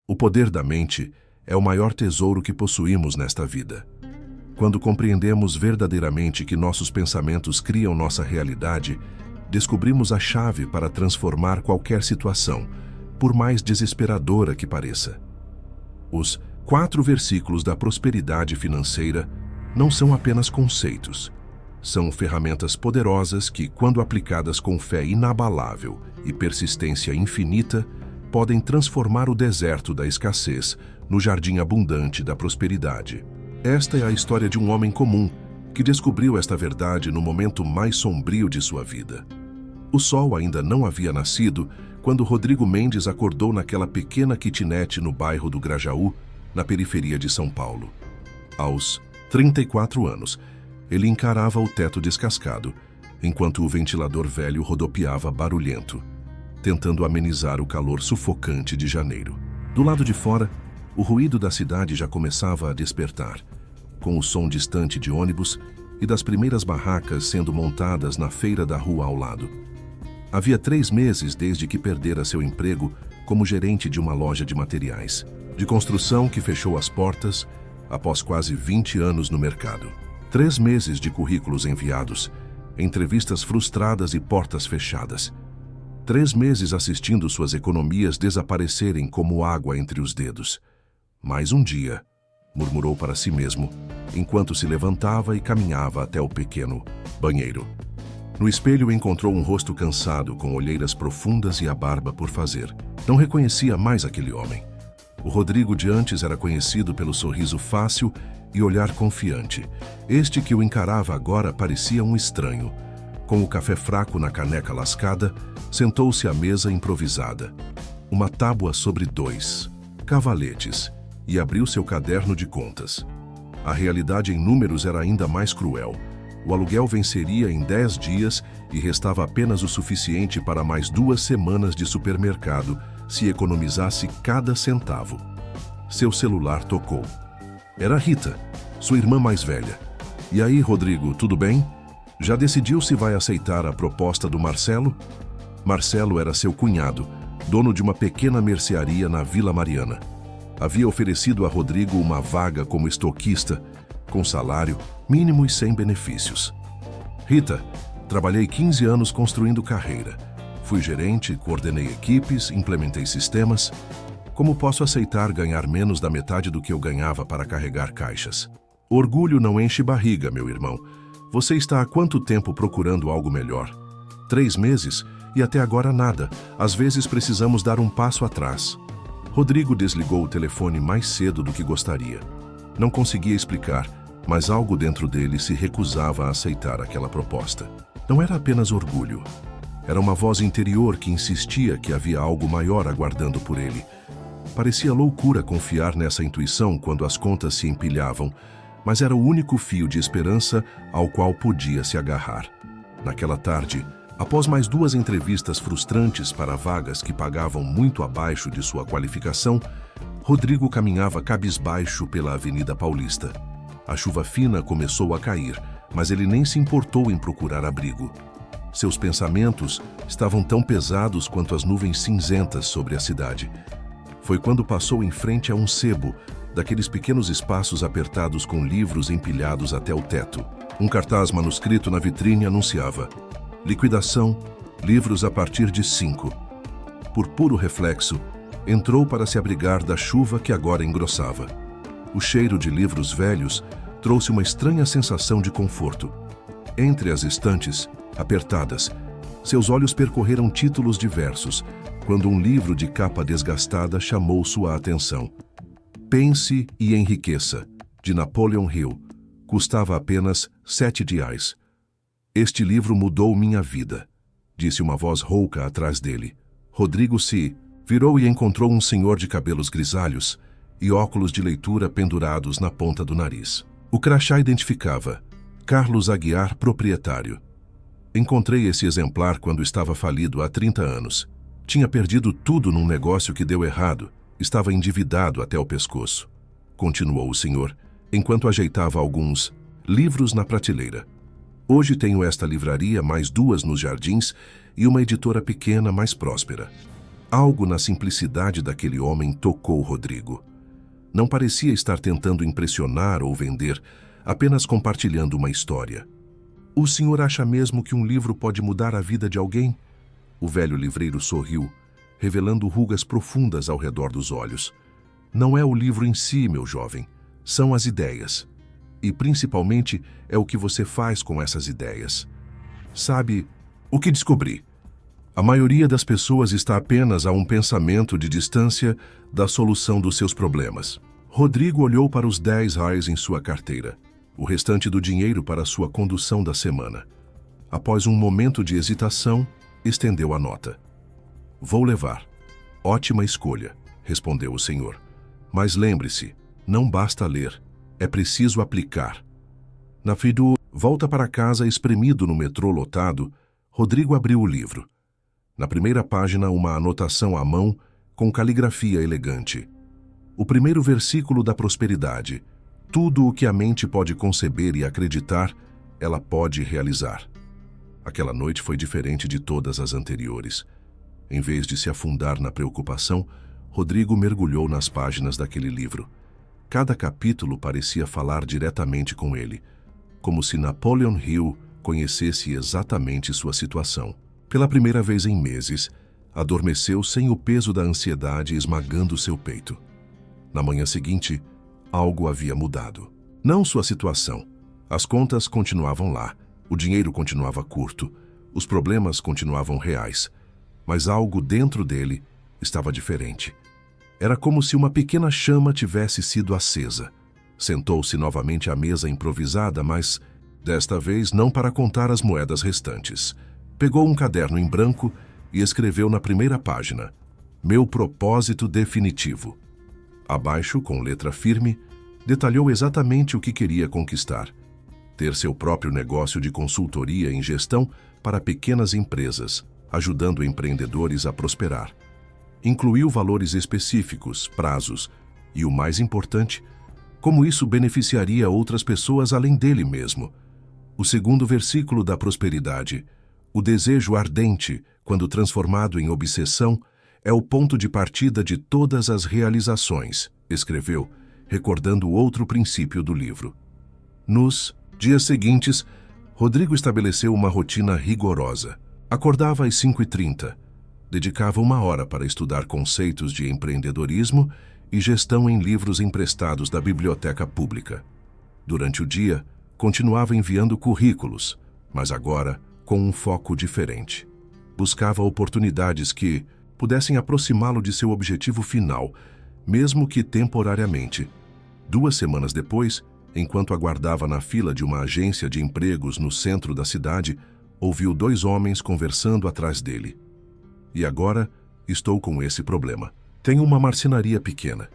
O poder da mente é o maior tesouro que possuímos nesta vida. Quando compreendemos verdadeiramente que nossos pensamentos criam nossa realidade, descobrimos a chave para transformar qualquer situação, por mais desesperadora que pareça. Os 4 versículos da prosperidade financeira não são apenas conceitos. São ferramentas poderosas que, quando aplicadas com fé inabalável e persistência infinita, podem transformar o deserto da escassez no jardim abundante da prosperidade. Esta é a história de um homem comum que descobriu esta verdade no momento mais sombrio de sua vida. O sol ainda não havia nascido quando Rodrigo Mendes acordou naquela pequena kitnet no bairro do Grajaú, na periferia de São Paulo. Aos 34 anos, ele encarava o teto descascado, enquanto o ventilador velho rodopiava barulhento, tentando amenizar o calor sufocante de janeiro. Do lado de fora, o ruído da cidade já começava a despertar, com o som distante de ônibus e das primeiras barracas sendo montadas na feira da rua ao lado. Havia 3 meses desde que perdera seu emprego como gerente de uma loja de materiais de construção que fechou as portas após quase 20 anos no mercado. 3 meses de currículos enviados, entrevistas frustradas e portas fechadas. 3 meses assistindo suas economias desaparecerem como água entre os dedos. Mais um dia, murmurou para si mesmo, enquanto se levantava e caminhava até o pequeno banheiro. No espelho encontrou um rosto cansado, com olheiras profundas e a barba por fazer. Não reconhecia mais aquele homem. O Rodrigo de antes era conhecido pelo sorriso fácil e olhar confiante. Este que o encarava agora parecia um estranho. Com o café fraco na caneca lascada, sentou-se à mesa improvisada. Uma tábua sobre 2 cavaletes, e abriu seu caderno de contas. A realidade em números era ainda mais cruel. O aluguel venceria em 10 dias e restava apenas o suficiente para mais 2 semanas de supermercado, se economizasse cada centavo. Seu celular tocou. Era Rita, sua irmã mais velha. E aí, Rodrigo, tudo bem? Já decidiu se vai aceitar a proposta do Marcelo? Marcelo era seu cunhado, dono de uma pequena mercearia na Vila Mariana. Havia oferecido a Rodrigo uma vaga como estoquista, com salário mínimo e sem benefícios. Rita, trabalhei 15 anos construindo carreira. Fui gerente, coordenei equipes, implementei sistemas. Como posso aceitar ganhar menos da metade do que eu ganhava para carregar caixas? Orgulho não enche barriga, meu irmão. Você está há quanto tempo procurando algo melhor? 3 meses e até agora nada. Às vezes precisamos dar um passo atrás. Rodrigo desligou o telefone mais cedo do que gostaria. Não conseguia explicar, mas algo dentro dele se recusava a aceitar aquela proposta. Não era apenas orgulho. Era uma voz interior que insistia que havia algo maior aguardando por ele. Parecia loucura confiar nessa intuição quando as contas se empilhavam, mas era o único fio de esperança ao qual podia se agarrar. Naquela tarde, após mais 2 entrevistas frustrantes para vagas que pagavam muito abaixo de sua qualificação, Rodrigo caminhava cabisbaixo pela Avenida Paulista. A chuva fina começou a cair, mas ele nem se importou em procurar abrigo. Seus pensamentos estavam tão pesados quanto as nuvens cinzentas sobre a cidade. Foi quando passou em frente a um sebo, daqueles pequenos espaços apertados com livros empilhados até o teto. Um cartaz manuscrito na vitrine anunciava: liquidação, livros a partir de 5. Por puro reflexo, entrou para se abrigar da chuva que agora engrossava. O cheiro de livros velhos trouxe uma estranha sensação de conforto. Entre as estantes, apertadas, seus olhos percorreram títulos diversos, quando um livro de capa desgastada chamou sua atenção. Pense e Enriqueça, de Napoleon Hill. Custava apenas R$7. Este livro mudou minha vida, disse uma voz rouca atrás dele. Rodrigo se virou e encontrou um senhor de cabelos grisalhos e óculos de leitura pendurados na ponta do nariz. O crachá identificava: Carlos Aguiar, proprietário. Encontrei esse exemplar quando estava falido há 30 anos. Tinha perdido tudo num negócio que deu errado. Estava endividado até o pescoço. Continuou o senhor, enquanto ajeitava alguns livros na prateleira. Hoje tenho esta livraria, mais 2 nos jardins e uma editora pequena mais próspera. Algo na simplicidade daquele homem tocou Rodrigo. Não parecia estar tentando impressionar ou vender, apenas compartilhando uma história. O senhor acha mesmo que um livro pode mudar a vida de alguém? O velho livreiro sorriu, revelando rugas profundas ao redor dos olhos. Não é o livro em si, meu jovem, são as ideias. E principalmente é o que você faz com essas ideias. Sabe o que descobri? A maioria das pessoas está apenas a um pensamento de distância da solução dos seus problemas. Rodrigo olhou para os 10 reais em sua carteira, o restante do dinheiro para sua condução da semana. Após um momento de hesitação, estendeu a nota. Vou levar. Ótima escolha, respondeu o senhor. Mas lembre-se, não basta ler, é preciso aplicar. Na volta para casa espremido no metrô lotado, Rodrigo abriu o livro. Na primeira página, uma anotação à mão com caligrafia elegante. O primeiro versículo da prosperidade. Tudo o que a mente pode conceber e acreditar, ela pode realizar. Aquela noite foi diferente de todas as anteriores. Em vez de se afundar na preocupação, Rodrigo mergulhou nas páginas daquele livro. Cada capítulo parecia falar diretamente com ele, como se Napoleon Hill conhecesse exatamente sua situação. Pela primeira vez em meses, adormeceu sem o peso da ansiedade esmagando seu peito. Na manhã seguinte, algo havia mudado. Não sua situação. As contas continuavam lá, o dinheiro continuava curto, os problemas continuavam reais, mas algo dentro dele estava diferente. Era como se uma pequena chama tivesse sido acesa. Sentou-se novamente à mesa improvisada, mas, desta vez, não para contar as moedas restantes. Pegou um caderno em branco e escreveu na primeira página: Meu propósito definitivo. Abaixo, com letra firme, detalhou exatamente o que queria conquistar: ter seu próprio negócio de consultoria em gestão para pequenas empresas, ajudando empreendedores a prosperar. Incluiu valores específicos, prazos e, o mais importante, como isso beneficiaria outras pessoas além dele mesmo. O segundo versículo da prosperidade: o desejo ardente, quando transformado em obsessão, é o ponto de partida de todas as realizações, escreveu, recordando outro princípio do livro. Nos dias seguintes, Rodrigo estabeleceu uma rotina rigorosa. Acordava às 5h30, dedicava 1 hora para estudar conceitos de empreendedorismo e gestão em livros emprestados da biblioteca pública. Durante o dia, continuava enviando currículos, mas agora com um foco diferente. Buscava oportunidades que pudessem aproximá-lo de seu objetivo final, mesmo que temporariamente. 2 semanas depois, enquanto aguardava na fila de uma agência de empregos no centro da cidade, ouviu 2 homens conversando atrás dele. E agora estou com esse problema. Tenho uma marcenaria pequena,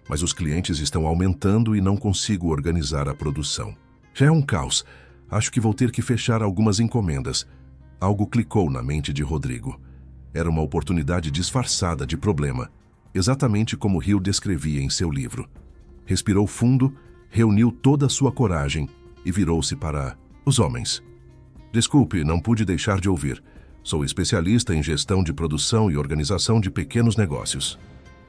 mas os clientes estão aumentando e não consigo organizar a produção. Já é um caos. Acho que vou ter que fechar algumas encomendas. Algo clicou na mente de Rodrigo. Era uma oportunidade disfarçada de problema, exatamente como Hill descrevia em seu livro. Respirou fundo, reuniu toda a sua coragem e virou-se para os homens. Desculpe, não pude deixar de ouvir. Sou especialista em gestão de produção e organização de pequenos negócios.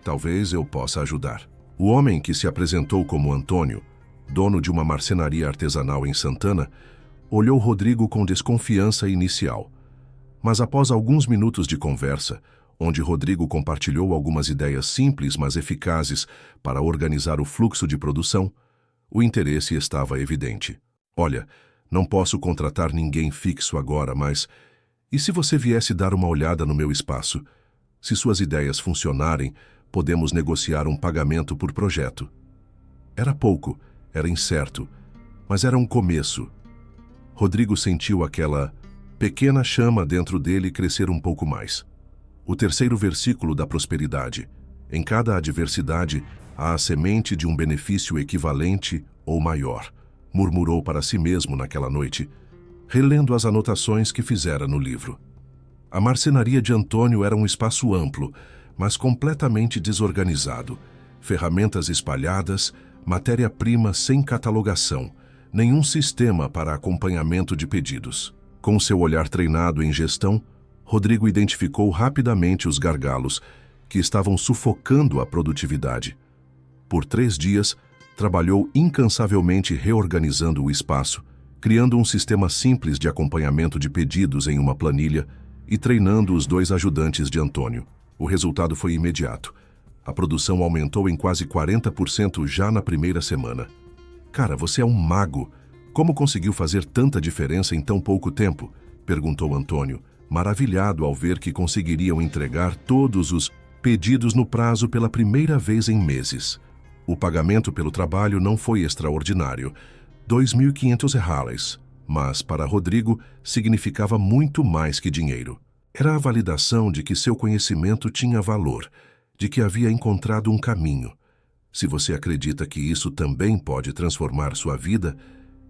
Talvez eu possa ajudar. O homem, que se apresentou como Antônio, dono de uma marcenaria artesanal em Santana, olhou Rodrigo com desconfiança inicial. Mas após alguns minutos de conversa, onde Rodrigo compartilhou algumas ideias simples, mas eficazes para organizar o fluxo de produção, o interesse estava evidente. Olha, não posso contratar ninguém fixo agora, mas e se você viesse dar uma olhada no meu espaço? Se suas ideias funcionarem, podemos negociar um pagamento por projeto. Era pouco, era incerto, mas era um começo. Rodrigo sentiu aquela pequena chama dentro dele crescer um pouco mais. O terceiro versículo da prosperidade: em cada adversidade há a semente de um benefício equivalente ou maior, murmurou para si mesmo naquela noite, relendo as anotações que fizera no livro. A marcenaria de Antônio era um espaço amplo, mas completamente desorganizado, ferramentas espalhadas, matéria-prima sem catalogação, nenhum sistema para acompanhamento de pedidos. Com seu olhar treinado em gestão, Rodrigo identificou rapidamente os gargalos que estavam sufocando a produtividade. Por 3 dias, trabalhou incansavelmente reorganizando o espaço, criando um sistema simples de acompanhamento de pedidos em uma planilha e treinando os 2 ajudantes de Antônio. O resultado foi imediato. A produção aumentou em quase 40% já na primeira semana. Cara, você é um mago. Como conseguiu fazer tanta diferença em tão pouco tempo? Perguntou Antônio, maravilhado ao ver que conseguiriam entregar todos os pedidos no prazo pela primeira vez em meses. O pagamento pelo trabalho não foi extraordinário, R$ 2.500, mas para Rodrigo significava muito mais que dinheiro. Era a validação de que seu conhecimento tinha valor, de que havia encontrado um caminho. Se você acredita que isso também pode transformar sua vida,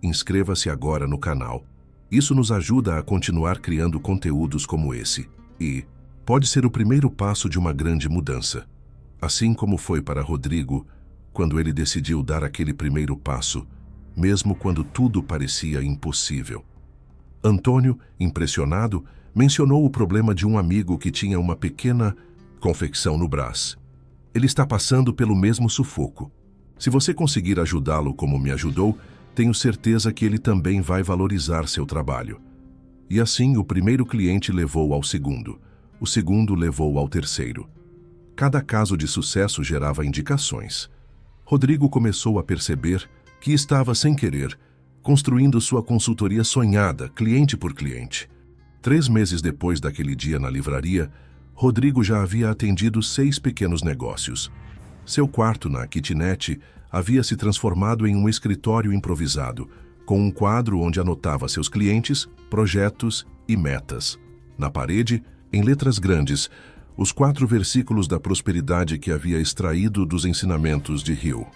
inscreva-se agora no canal. Isso nos ajuda a continuar criando conteúdos como esse e pode ser o primeiro passo de uma grande mudança. Assim como foi para Rodrigo, quando ele decidiu dar aquele primeiro passo, mesmo quando tudo parecia impossível. Antônio, impressionado, mencionou o problema de um amigo que tinha uma pequena confecção no Brás. Ele está passando pelo mesmo sufoco. Se você conseguir ajudá-lo como me ajudou, tenho certeza que ele também vai valorizar seu trabalho. E assim, o primeiro cliente levou ao segundo. O segundo levou ao terceiro. Cada caso de sucesso gerava indicações. Rodrigo começou a perceber que estava, sem querer, construindo sua consultoria sonhada, cliente por cliente. 3 meses depois daquele dia na livraria, Rodrigo já havia atendido 6 pequenos negócios. Seu quarto na kitnet havia se transformado em um escritório improvisado, com um quadro onde anotava seus clientes, projetos e metas. Na parede, em letras grandes, os 4 versículos da prosperidade que havia extraído dos ensinamentos de Hill.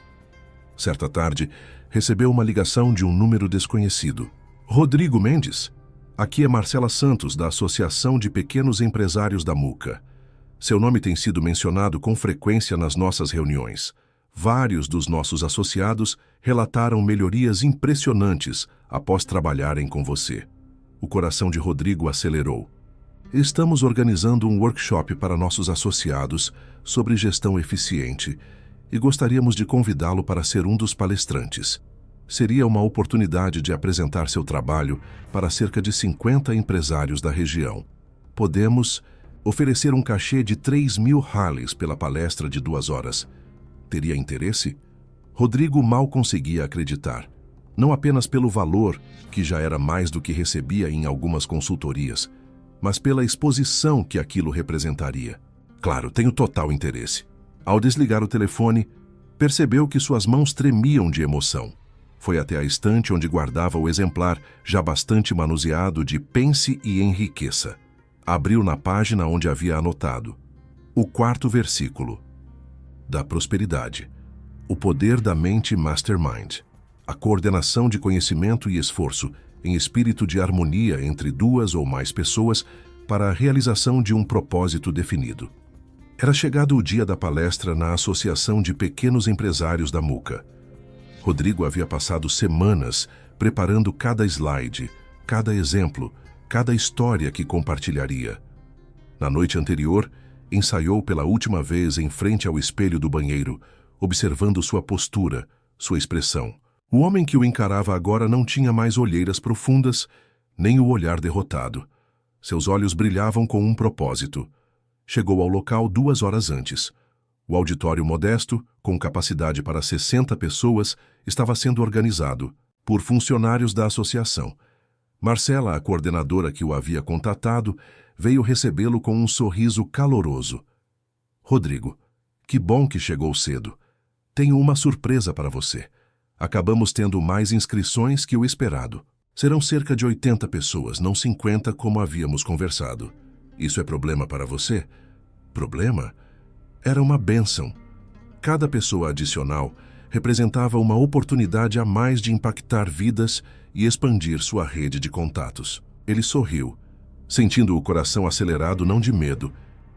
Certa tarde, recebeu uma ligação de um número desconhecido. Rodrigo Mendes? Aqui é Marcela Santos, da Associação de Pequenos Empresários da Muca. Seu nome tem sido mencionado com frequência nas nossas reuniões. Vários dos nossos associados relataram melhorias impressionantes após trabalharem com você. O coração de Rodrigo acelerou. Estamos organizando um workshop para nossos associados sobre gestão eficiente e gostaríamos de convidá-lo para ser um dos palestrantes. Seria uma oportunidade de apresentar seu trabalho para cerca de 50 empresários da região. Podemos oferecer um cachê de 3.000 Harleys pela palestra de 2 horas. Teria interesse? Rodrigo mal conseguia acreditar. Não apenas pelo valor, que já era mais do que recebia em algumas consultorias, mas pela exposição que aquilo representaria. Claro, tenho total interesse. Ao desligar o telefone, percebeu que suas mãos tremiam de emoção. Foi até a estante onde guardava o exemplar, já bastante manuseado, de Pense e Enriqueça. Abriu na página onde havia anotado o 4º versículo da prosperidade. O poder da mente mastermind. A coordenação de conhecimento e esforço em espírito de harmonia entre 2 ou mais pessoas para a realização de um propósito definido. Era chegado o dia da palestra na Associação de Pequenos Empresários da Muca. Rodrigo havia passado semanas preparando cada slide, cada exemplo, cada história que compartilharia. Na noite anterior, ensaiou pela última vez em frente ao espelho do banheiro, observando sua postura, sua expressão. O homem que o encarava agora não tinha mais olheiras profundas, nem o olhar derrotado. Seus olhos brilhavam com um propósito. Chegou ao local 2 horas antes. O auditório modesto, com capacidade para 60 pessoas, estava sendo organizado por funcionários da associação. Marcela, a coordenadora que o havia contatado, veio recebê-lo com um sorriso caloroso. Rodrigo, que bom que chegou cedo. Tenho uma surpresa para você. Acabamos tendo mais inscrições que o esperado. Serão cerca de 80 pessoas, não 50 como havíamos conversado. Isso é problema para você? Problema? Era uma bênção. Cada pessoa adicional representava uma oportunidade a mais de impactar vidas e expandir sua rede de contatos. Ele sorriu, sentindo o coração acelerado não de medo,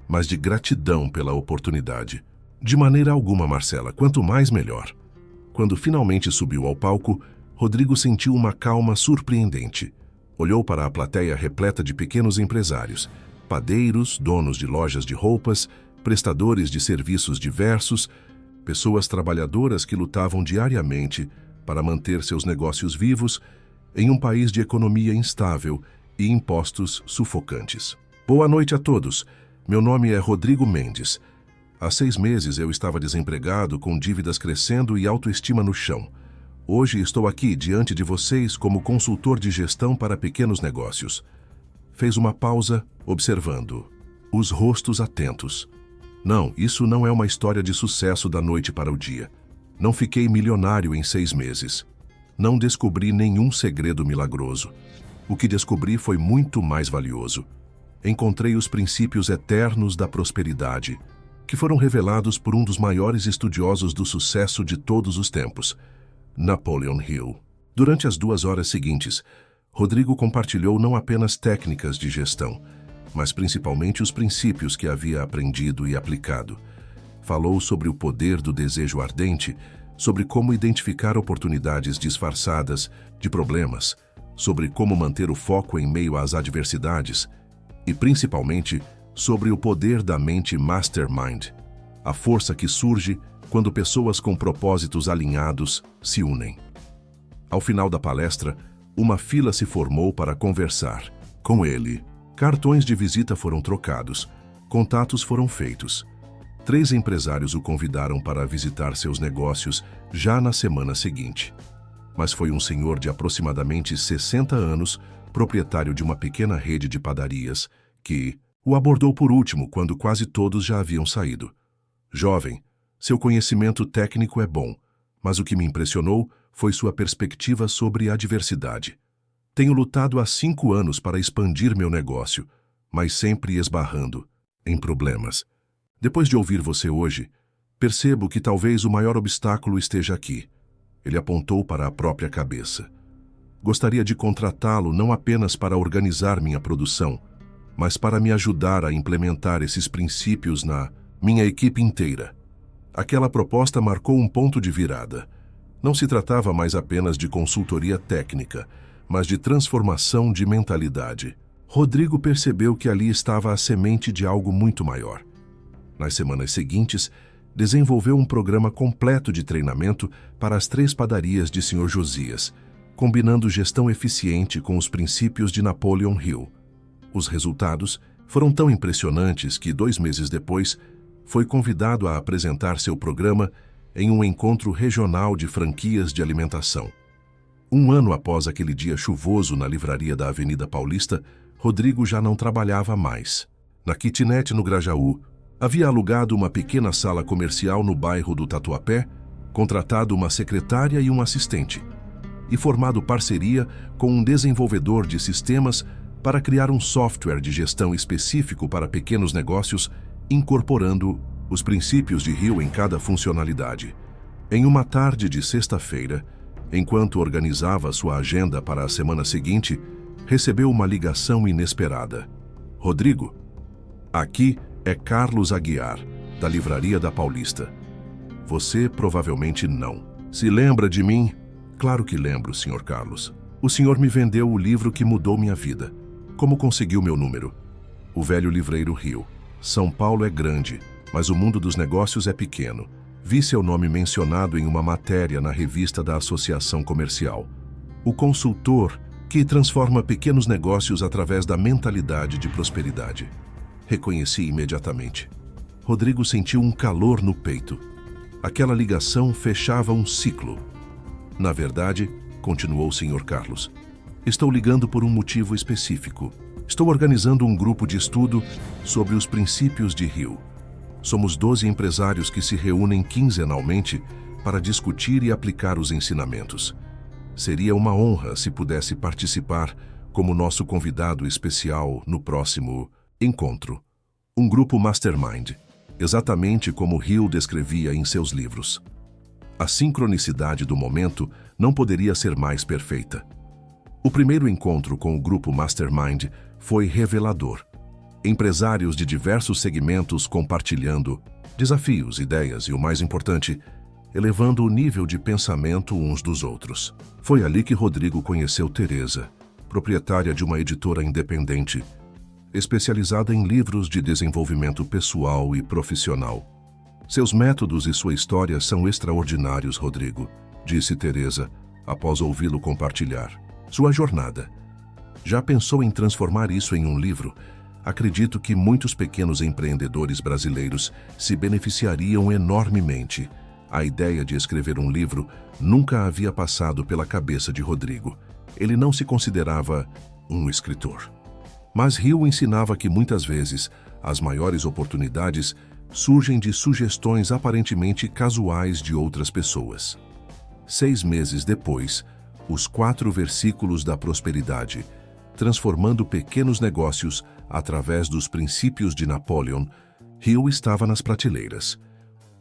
mas de gratidão pela oportunidade. De maneira alguma, Marcela, quanto mais melhor. Quando finalmente subiu ao palco, Rodrigo sentiu uma calma surpreendente. Olhou para a plateia repleta de pequenos empresários, padeiros, donos de lojas de roupas, prestadores de serviços diversos, pessoas trabalhadoras que lutavam diariamente para manter seus negócios vivos em um país de economia instável e impostos sufocantes. Boa noite a todos. Meu nome é Rodrigo Mendes. Há 6 meses eu estava desempregado, com dívidas crescendo e autoestima no chão. Hoje estou aqui diante de vocês como consultor de gestão para pequenos negócios. Fez uma pausa, observando os rostos atentos. Não, isso não é uma história de sucesso da noite para o dia. Não fiquei milionário em 6 meses. Não descobri nenhum segredo milagroso. O que descobri foi muito mais valioso. Encontrei os princípios eternos da prosperidade, que foram revelados por um dos maiores estudiosos do sucesso de todos os tempos, Napoleon Hill. Durante as 2 horas seguintes, Rodrigo compartilhou não apenas técnicas de gestão, mas principalmente os princípios que havia aprendido e aplicado. Falou sobre o poder do desejo ardente, sobre como identificar oportunidades disfarçadas de problemas, sobre como manter o foco em meio às adversidades e, principalmente, sobre o poder da mente mastermind, a força que surge quando pessoas com propósitos alinhados se unem. Ao final da palestra, uma fila se formou para conversar com ele. Cartões de visita foram trocados, contatos foram feitos. 3 empresários o convidaram para visitar seus negócios já na semana seguinte. Mas foi um senhor de aproximadamente 60 anos, proprietário de uma pequena rede de padarias, que o abordou por último quando quase todos já haviam saído. Jovem, seu conhecimento técnico é bom, mas o que me impressionou foi sua perspectiva sobre a adversidade. Tenho lutado há 5 anos para expandir meu negócio, mas sempre esbarrando em problemas. Depois de ouvir você hoje, percebo que talvez o maior obstáculo esteja aqui. Ele apontou para a própria cabeça. Gostaria de contratá-lo não apenas para organizar minha produção, mas para me ajudar a implementar esses princípios na minha equipe inteira. Aquela proposta marcou um ponto de virada. Não se tratava mais apenas de consultoria técnica, mas de transformação de mentalidade. Rodrigo percebeu que ali estava a semente de algo muito maior. Nas semanas seguintes, desenvolveu um programa completo de treinamento para as 3 padarias de Sr. Josias, combinando gestão eficiente com os princípios de Napoleon Hill. Os resultados foram tão impressionantes que 2 meses depois, foi convidado a apresentar seu programa em um encontro regional de franquias de alimentação. 1 ano após aquele dia chuvoso na livraria da Avenida Paulista, Rodrigo já não trabalhava mais. Na kitnet no Grajaú, havia alugado uma pequena sala comercial no bairro do Tatuapé, contratado uma secretária e um assistente, e formado parceria com um desenvolvedor de sistemas para criar um software de gestão específico para pequenos negócios, incorporando os princípios de Hill em cada funcionalidade. Em uma tarde de sexta-feira, enquanto organizava sua agenda para a semana seguinte, recebeu uma ligação inesperada. Rodrigo, aqui é Carlos Aguiar, da Livraria da Paulista. Você provavelmente não. Se lembra de mim? Claro que lembro, Sr. Carlos. O senhor me vendeu o livro que mudou minha vida. Como conseguiu meu número? O velho livreiro riu. São Paulo é grande, mas o mundo dos negócios é pequeno. Vi seu nome mencionado em uma matéria na revista da Associação Comercial. O consultor que transforma pequenos negócios através da mentalidade de prosperidade. Reconheci imediatamente. Rodrigo sentiu um calor no peito. Aquela ligação fechava um ciclo. Na verdade, continuou o Sr. Carlos, estou ligando por um motivo específico. Estou organizando um grupo de estudo sobre os princípios de Hill. Somos 12 empresários que se reúnem quinzenalmente para discutir e aplicar os ensinamentos. Seria uma honra se pudesse participar como nosso convidado especial no próximo encontro. Um grupo mastermind, exatamente como Hill descrevia em seus livros. A sincronicidade do momento não poderia ser mais perfeita. O primeiro encontro com o grupo mastermind foi revelador. Empresários de diversos segmentos compartilhando desafios, ideias e, o mais importante, elevando o nível de pensamento uns dos outros. Foi ali que Rodrigo conheceu Teresa, proprietária de uma editora independente. especializada em livros de desenvolvimento pessoal e profissional. Seus métodos e sua história são extraordinários, Rodrigo, disse Teresa, após ouvi-lo compartilhar sua jornada. Já pensou em transformar isso em um livro? Acredito que muitos pequenos empreendedores brasileiros se beneficiariam enormemente. A ideia de escrever um livro nunca havia passado pela cabeça de Rodrigo. Ele não se considerava um escritor. Mas Hill ensinava que muitas vezes as maiores oportunidades surgem de sugestões aparentemente casuais de outras pessoas. 6 meses depois, os 4 versículos da prosperidade, transformando pequenos negócios através dos princípios de Napoleon, Hill estava nas prateleiras.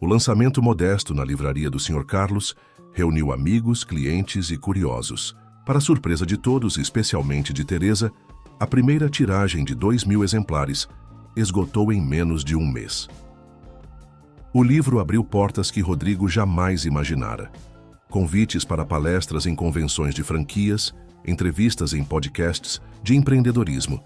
O lançamento modesto na livraria do Sr. Carlos reuniu amigos, clientes e curiosos. Para surpresa de todos, especialmente de Teresa, a primeira tiragem de 2.000 exemplares esgotou em menos de um mês. O livro abriu portas que Rodrigo jamais imaginara. Convites para palestras em convenções de franquias, entrevistas em podcasts de empreendedorismo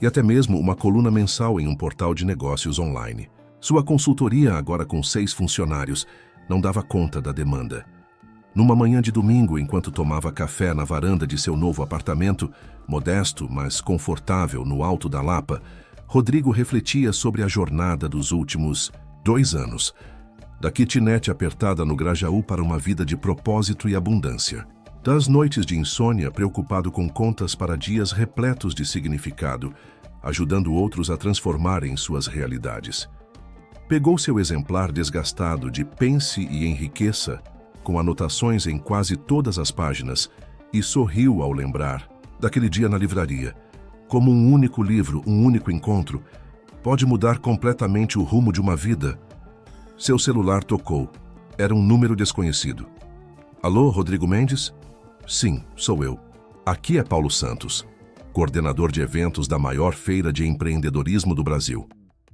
e até mesmo uma coluna mensal em um portal de negócios online. Sua consultoria, agora com 6 funcionários, não dava conta da demanda. Numa manhã de domingo, enquanto tomava café na varanda de seu novo apartamento, modesto, mas confortável, no Alto da Lapa, Rodrigo refletia sobre a jornada dos últimos 2 anos, da kitnet apertada no Grajaú para uma vida de propósito e abundância. Das noites de insônia, preocupado com contas para dias repletos de significado, ajudando outros a transformarem suas realidades. Pegou seu exemplar desgastado de Pense e Enriqueça, com anotações em quase todas as páginas, e sorriu ao lembrar daquele dia na livraria. Como um único livro, um único encontro, pode mudar completamente o rumo de uma vida. Seu celular tocou. Era um número desconhecido. Alô, Rodrigo Mendes? Sim, sou eu. Aqui é Paulo Santos, coordenador de eventos da maior feira de empreendedorismo do Brasil.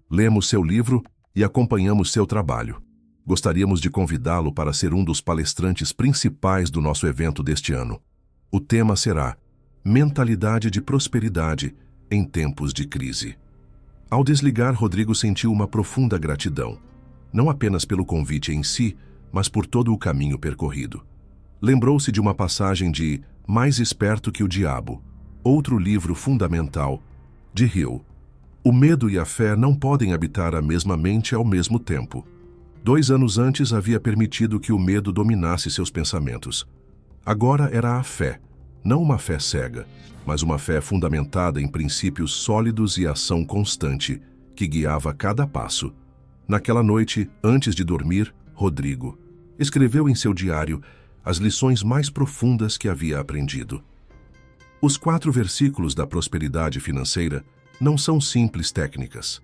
Lemos seu livro e acompanhamos seu trabalho. Gostaríamos de convidá-lo para ser um dos palestrantes principais do nosso evento deste ano. O tema será Mentalidade de Prosperidade em Tempos de Crise. Ao desligar, Rodrigo sentiu uma profunda gratidão, não apenas pelo convite em si, mas por todo o caminho percorrido. Lembrou-se de uma passagem de Mais Esperto que o Diabo, outro livro fundamental, de Hill. O medo e a fé não podem habitar a mesma mente ao mesmo tempo. 2 anos antes havia permitido que o medo dominasse seus pensamentos. Agora era a fé, não uma fé cega, mas uma fé fundamentada em princípios sólidos e ação constante, que guiava cada passo. Naquela noite, antes de dormir, Rodrigo escreveu em seu diário as lições mais profundas que havia aprendido. Os 4 versículos da prosperidade financeira não são simples técnicas.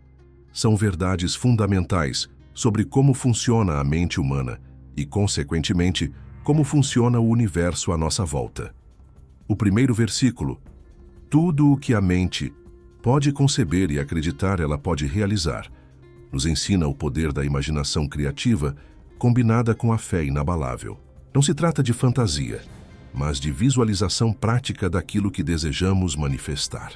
São verdades fundamentais sobre como funciona a mente humana e, consequentemente, como funciona o universo à nossa volta. O primeiro versículo: tudo o que a mente pode conceber e acreditar, ela pode realizar, nos ensina o poder da imaginação criativa combinada com a fé inabalável. Não se trata de fantasia, mas de visualização prática daquilo que desejamos manifestar.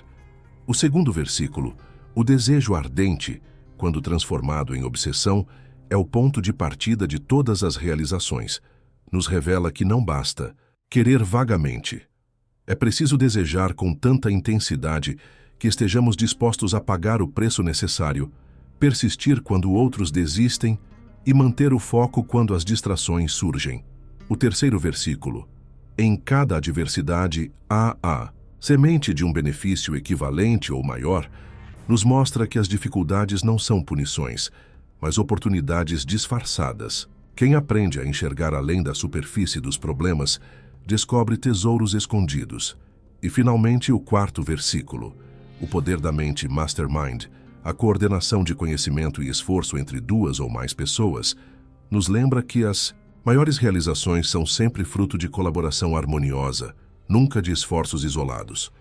O segundo versículo: o desejo ardente, quando transformado em obsessão, é o ponto de partida de todas as realizações. Nos revela que não basta querer vagamente. É preciso desejar com tanta intensidade que estejamos dispostos a pagar o preço necessário, persistir quando outros desistem e manter o foco quando as distrações surgem. O terceiro versículo: em cada adversidade há a semente de um benefício equivalente ou maior, nos mostra que as dificuldades não são punições, mas oportunidades disfarçadas. Quem aprende a enxergar além da superfície dos problemas, descobre tesouros escondidos. E finalmente o quarto versículo: o poder da mente mastermind, a coordenação de conhecimento e esforço entre 2 ou mais pessoas, nos lembra que as maiores realizações são sempre fruto de colaboração harmoniosa, nunca de esforços isolados.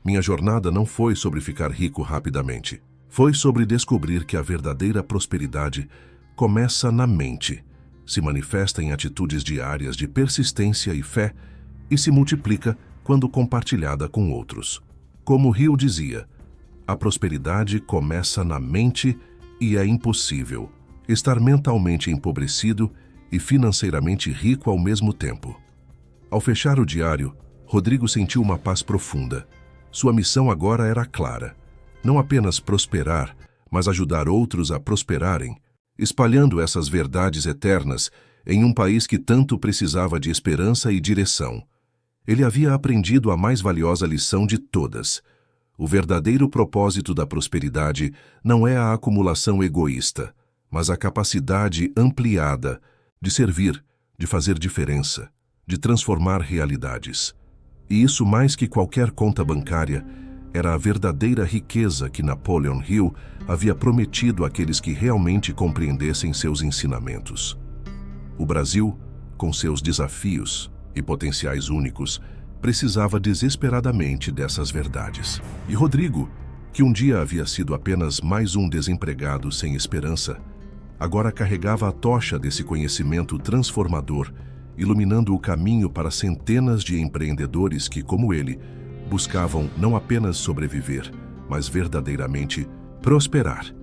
Minha jornada não foi sobre ficar rico rapidamente. Foi sobre descobrir que a verdadeira prosperidade começa na mente, se manifesta em atitudes diárias de persistência e fé e se multiplica quando compartilhada com outros. Como Hill dizia, A prosperidade começa na mente e é impossível estar mentalmente empobrecido e financeiramente rico ao mesmo tempo. Ao fechar o diário, Rodrigo sentiu uma paz profunda. Sua missão agora era clara: não apenas prosperar, mas ajudar outros a prosperarem, espalhando essas verdades eternas em um país que tanto precisava de esperança e direção. Ele havia aprendido a mais valiosa lição de todas: o verdadeiro propósito da prosperidade não é a acumulação egoísta, mas a capacidade ampliada de servir, de fazer diferença, de transformar realidades. E isso, mais que qualquer conta bancária, era a verdadeira riqueza que Napoleon Hill havia prometido àqueles que realmente compreendessem seus ensinamentos. O Brasil, com seus desafios e potenciais únicos, precisava desesperadamente dessas verdades. E Rodrigo, que um dia havia sido apenas mais um desempregado sem esperança, agora carregava a tocha desse conhecimento transformador, iluminando o caminho para centenas de empreendedores que, como ele, buscavam não apenas sobreviver, mas verdadeiramente prosperar.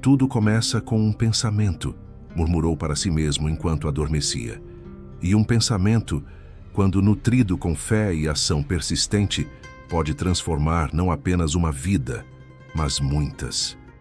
Tudo começa com um pensamento, murmurou para si mesmo enquanto adormecia. E um pensamento, quando nutrido com fé e ação persistente, pode transformar não apenas uma vida, mas muitas.